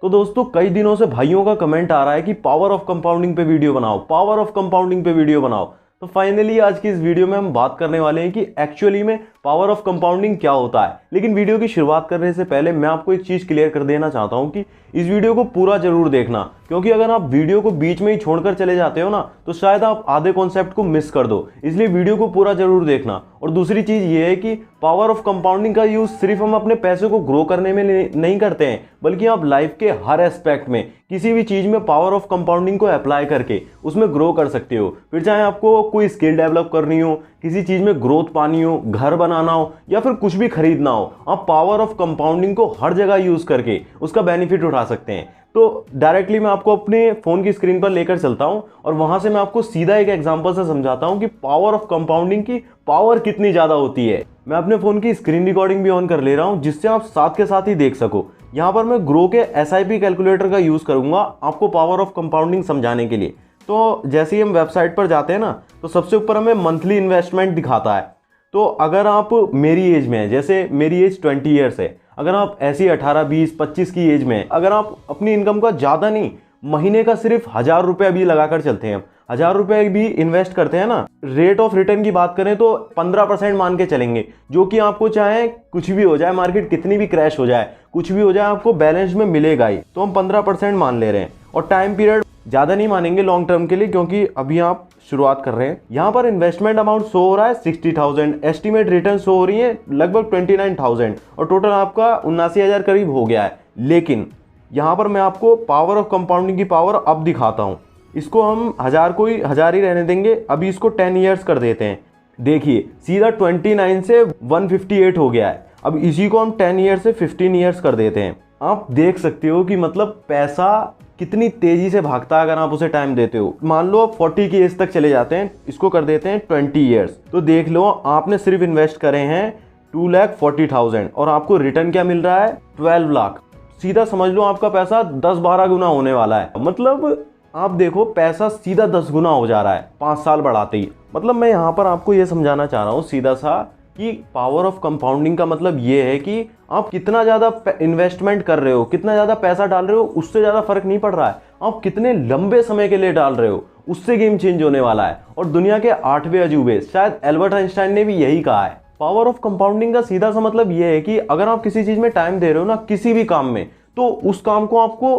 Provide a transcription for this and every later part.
तो दोस्तों कई दिनों से भाइयों का कमेंट आ रहा है कि पावर ऑफ कंपाउंडिंग पे वीडियो बनाओ, पावर ऑफ कंपाउंडिंग पे वीडियो बनाओ। तो फाइनली आज की इस वीडियो में हम बात करने वाले हैं कि एक्चुअली में पावर ऑफ कंपाउंडिंग क्या होता है। लेकिन वीडियो की शुरुआत करने से पहले मैं आपको एक चीज क्लियर कर देना चाहता हूं कि इस वीडियो को पूरा जरूर देखना, क्योंकि अगर आप वीडियो को बीच में ही छोड़कर चले जाते हो ना तो शायद आप आधे कॉन्सेप्ट को मिस कर दो। इसलिए वीडियो को पूरा जरूर देखना। और दूसरी चीज ये है कि पावर ऑफ कंपाउंडिंग का यूज सिर्फ हम अपने पैसे को ग्रो करने में नहीं करते हैं, बल्कि आप लाइफ के हर एस्पेक्ट में किसी भी चीज में पावर ऑफ कंपाउंडिंग को अप्लाई करके उसमें ग्रो कर सकते हो। फिर चाहे आपको कोई स्किल डेवलप करनी हो, किसी चीज में ग्रोथ पानी हो, घर बनाना हो या फिर कुछ भी खरीदना हो, आप पावर ऑफ कंपाउंडिंग को हर जगह यूज करके उसका बेनिफिट उठा सकते हैं। तो डायरेक्टली मैं आपको अपने फोन की स्क्रीन पर लेकर चलता हूं और वहां से मैं आपको सीधा एक एग्जांपल से समझाता हूं कि पावर ऑफ कंपाउंडिंग की पावर कितनी ज्यादा होती है। मैं अपने फोन की स्क्रीन रिकॉर्डिंग भी ऑन कर ले रहा हूं जिससे आप साथ के साथ ही देख सको। यहां पर मैं ग्रो के SIP कैलकुलेटर का यूज करूंगा आपको पावर ऑफ कंपाउंडिंग समझाने के लिए। तो जैसे ही हम वेबसाइट पर जाते हैं ना तो सबसे ऊपर हमें मंथली इन्वेस्टमेंट दिखाता है। तो अगर आप मेरी एज में है, जैसे मेरी एज 20 ईयर्स है, अगर आप ऐसी 18, 20, 25 की एज में, अगर आप अपनी इनकम का ज़्यादा नहीं, महीने का सिर्फ 1000 रुपये अभी लगाकर चलते हैं, 1000 रुपये भी इन्वेस्ट करते हैं ना, रेट ऑफ रिटर्न की बात करें तो 15% मान के चलेंगे, जो कि आपको चाहे कुछ भी हो जाए, मार्केट कितनी भी क्रैश हो जाए, कुछ भी हो जाए, आपको बैलेंस में मिलेगा ही। तो हम 15% मान ले रहे हैं और टाइम पीरियड ज़्यादा नहीं मानेंगे लॉन्ग टर्म के लिए, क्योंकि अभी आप शुरुआत कर रहे हैं। यहाँ पर इन्वेस्टमेंट अमाउंट शो हो रहा है 60,000, एस्टिमेट रिटर्न शो हो रही है लगभग 29,000 और टोटल आपका 79,000 करीब हो गया है। लेकिन यहाँ पर मैं आपको पावर ऑफ कंपाउंडिंग की पावर अब दिखाता हूँ। इसको हम 1000 को ही 1000 ही रहने देंगे, अभी इसको 10 ईयर्स कर देते हैं। देखिए सीधा 29 से 158 हो गया है। अब इसी को हम 10 ईयर्स से 15 ईयर्स कर देते हैं। आप देख सकते हो कि मतलब पैसा कितनी तेजी से भागता है अगर आप उसे टाइम देते हो। मान लो आप 40 की एज तक चले जाते हैं, इसको कर देते हैं 20 ईयर्स, तो देख लो आपने सिर्फ इन्वेस्ट करे हैं 2,40,000 और आपको रिटर्न क्या मिल रहा है 12 लाख। सीधा समझ लो आपका पैसा 10-12 गुना होने वाला है। मतलब आप देखो पैसा सीधा 10 गुना हो जा रहा है 5 साल बढ़ाते ही। मतलब मैं यहाँ पर आपको ये समझाना चाह रहा हूँ सीधा सा कि पावर ऑफ कंपाउंडिंग का मतलब ये है कि आप कितना ज़्यादा इन्वेस्टमेंट कर रहे हो, कितना ज़्यादा पैसा डाल रहे हो, उससे ज़्यादा फर्क नहीं पड़ रहा है। आप कितने लंबे समय के लिए डाल रहे हो, उससे गेम चेंज होने वाला है। और दुनिया के 8वें अजूबे शायद एल्बर्ट आइंस्टाइन ने भी यही कहा है। पावर ऑफ कंपाउंडिंग का सीधा सा मतलब ये है कि अगर आप किसी चीज़ में टाइम दे रहे हो ना, किसी भी काम में, तो उस काम को आपको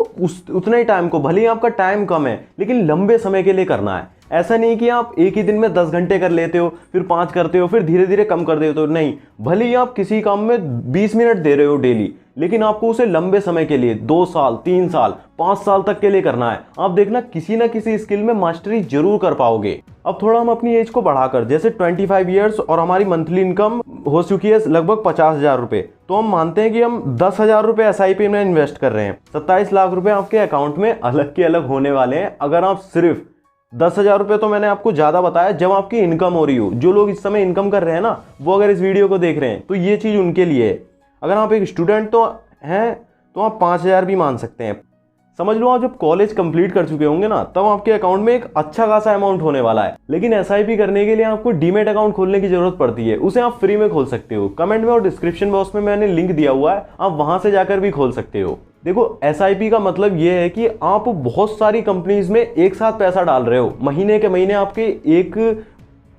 उतने ही टाइम को, भले ही आपका टाइम कम है लेकिन लंबे समय के लिए करना है। ऐसा नहीं कि आप एक ही दिन में 10 घंटे कर लेते हो, फिर 5 करते हो, फिर धीरे धीरे कम कर देते हो। नहीं, भले ही आप किसी काम में 20 मिनट दे रहे हो डेली, लेकिन आपको उसे लंबे समय के लिए 2 साल, 3 साल, 5 साल तक के लिए करना है। आप देखना किसी ना किसी स्किल में मास्टरी जरूर कर पाओगे। अब थोड़ा हम अपनी एज को बढ़ाकर, जैसे 25 ईयर्स और हमारी मंथली इनकम हो चुकी है लगभग 50,000 रुपये, तो हम मानते हैं कि हम 10,000 रुपये SIP में इन्वेस्ट कर रहे हैं। 27 लाख रुपए आपके अकाउंट में अलग के अलग होने वाले हैं अगर आप सिर्फ 10,000 रुपये, तो मैंने आपको ज़्यादा बताया जब आपकी इनकम हो रही हो। जो लोग इस समय इनकम कर रहे हैं ना, वो अगर इस वीडियो को देख रहे हैं तो ये चीज़ उनके लिए है। अगर आप एक स्टूडेंट तो हैं तो आप 5,000 भी मान सकते हैं। समझ लो आप जब कॉलेज कंप्लीट कर चुके होंगे ना, तब आपके अकाउंट में एक अच्छा खासा अमाउंट होने वाला है। लेकिन SIP करने के लिए आपको डीमेट अकाउंट खोलने की जरूरत पड़ती है। उसे आप फ्री में खोल सकते हो। कमेंट में और डिस्क्रिप्शन बॉक्स में मैंने लिंक दिया हुआ है, आप वहां से जाकर भी खोल सकते हो। देखो SIP का मतलब ये है कि आप बहुत सारी कंपनीज में एक साथ पैसा डाल रहे हो। महीने के महीने आपके 1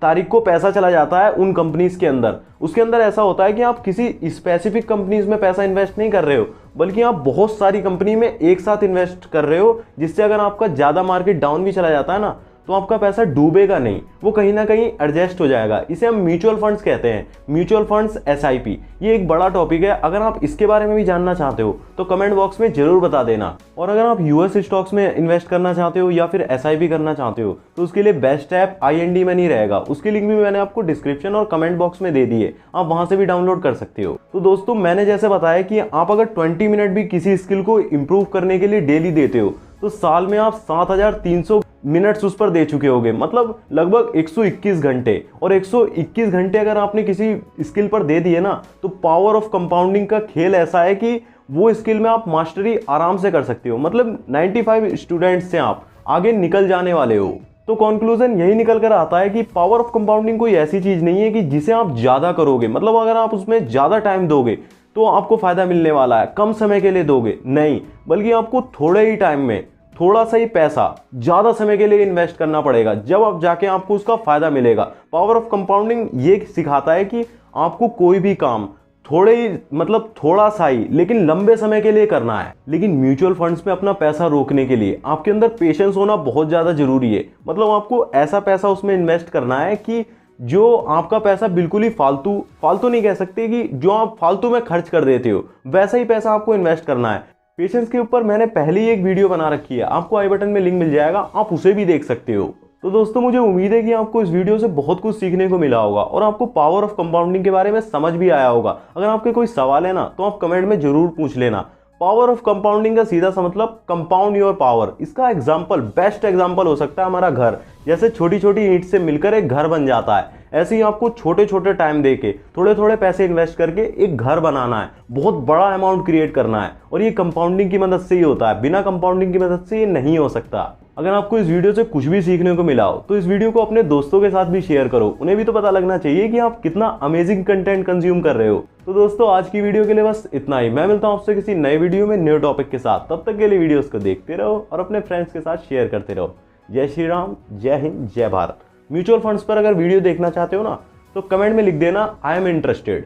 तारीख को पैसा चला जाता है उन कंपनीज के अंदर। उसके अंदर ऐसा होता है कि आप किसी स्पेसिफिक कंपनीज में पैसा इन्वेस्ट नहीं कर रहे हो, बल्कि आप बहुत सारी कंपनी में एक साथ इन्वेस्ट कर रहे हो, जिससे अगर आपका ज़्यादा मार्केट डाउन भी चला जाता है ना, तो आपका पैसा डूबेगा नहीं, वो कहीं ना कहीं एडजस्ट हो जाएगा। इसे हम म्यूचुअल फंड्स कहते हैं, म्यूचुअल फंड्स SIP। ये एक बड़ा टॉपिक है। अगर आप इसके बारे में भी जानना चाहते हो तो कमेंट बॉक्स में जरूर बता देना। और अगर आप US स्टॉक्स में इन्वेस्ट करना चाहते हो या फिर SIP करना चाहते हो तो उसके लिए बेस्ट ऐप IND मनी रहेगा। उसकी लिंक भी मैंने आपको डिस्क्रिप्शन और कमेंट बॉक्स में दे दी है, आप वहां से भी डाउनलोड कर सकते हो। तो दोस्तों मैंने जैसे बताया कि आप अगर 20 मिनट भी किसी स्किल को इंप्रूव करने के लिए डेली देते हो तो साल में आप 7,300 मिनट्स उस पर दे चुके होगे, मतलब लगभग 121 घंटे। और 121 घंटे अगर आपने किसी स्किल पर दे दिए ना, तो पावर ऑफ कंपाउंडिंग का खेल ऐसा है कि वो स्किल में आप मास्टरी आराम से कर सकते हो। मतलब 95 स्टूडेंट्स से आप आगे निकल जाने वाले हो। तो कंक्लूजन यही निकल कर आता है कि पावर ऑफ कंपाउंडिंग कोई ऐसी चीज नहीं है कि जिसे आप ज्यादा करोगे, मतलब अगर आप उसमें ज्यादा टाइम दोगे तो आपको फायदा मिलने वाला है, कम समय के लिए दोगे नहीं, बल्कि आपको थोड़े ही टाइम में थोड़ा सा ही पैसा ज्यादा समय के लिए इन्वेस्ट करना पड़ेगा, जब आप जाके आपको उसका फायदा मिलेगा। पावर ऑफ कंपाउंडिंग ये सिखाता है कि आपको कोई भी काम थोड़े ही मतलब थोड़ा सा ही लेकिन लंबे समय के लिए करना है। लेकिन म्यूचुअल फंड्स में अपना पैसा रोकने के लिए आपके अंदर पेशेंस होना बहुत ज्यादा जरूरी है। मतलब आपको ऐसा पैसा उसमें इन्वेस्ट करना है कि जो आपका पैसा बिल्कुल ही फालतू नहीं कह सकते, कि जो आप फालतू में खर्च कर देते हो वैसा ही पैसा आपको इन्वेस्ट करना है। पेशेंस के ऊपर मैंने पहले ही एक वीडियो बना रखी है, आपको आई बटन में लिंक मिल जाएगा, आप उसे भी देख सकते हो। तो दोस्तों मुझे उम्मीद है कि आपको इस वीडियो से बहुत कुछ सीखने को मिला होगा और आपको पावर ऑफ कंपाउंडिंग के बारे में समझ भी आया होगा। अगर आपके कोई सवाल है ना तो आप कमेंट में जरूर पूछ लेना। पावर ऑफ कंपाउंडिंग का सीधा सा मतलब कंपाउंड योर पावर। इसका एग्जाम्पल, बेस्ट एग्जाम्पल हो सकता है हमारा घर। जैसे छोटी छोटी ईंट से मिलकर एक घर बन जाता है, ऐसे ही आपको छोटे छोटे टाइम देके थोड़े थोड़े पैसे इन्वेस्ट करके एक घर बनाना है, बहुत बड़ा अमाउंट क्रिएट करना है। और ये कंपाउंडिंग की मदद से ही होता है, बिना कंपाउंडिंग की मदद से ये नहीं हो सकता। अगर आपको इस वीडियो से कुछ भी सीखने को मिला हो तो इस वीडियो को अपने दोस्तों के साथ भी शेयर करो, उन्हें भी तो पता लगना चाहिए कि आप कितना अमेजिंग कंटेंट कंज्यूम कर रहे हो। तो दोस्तों आज की वीडियो के लिए बस इतना ही। मैं मिलता हूं आपसे किसी नए वीडियो में न्यू टॉपिक के साथ। तब तक के लिए वीडियोस को देखते रहो और अपने फ्रेंड्स के साथ शेयर करते रहो। जय श्री राम, जय हिंद, जय भारत। म्यूचुअल फंड्स पर अगर वीडियो देखना चाहते हो ना तो कमेंट में लिख देना आई एम इंटरेस्टेड।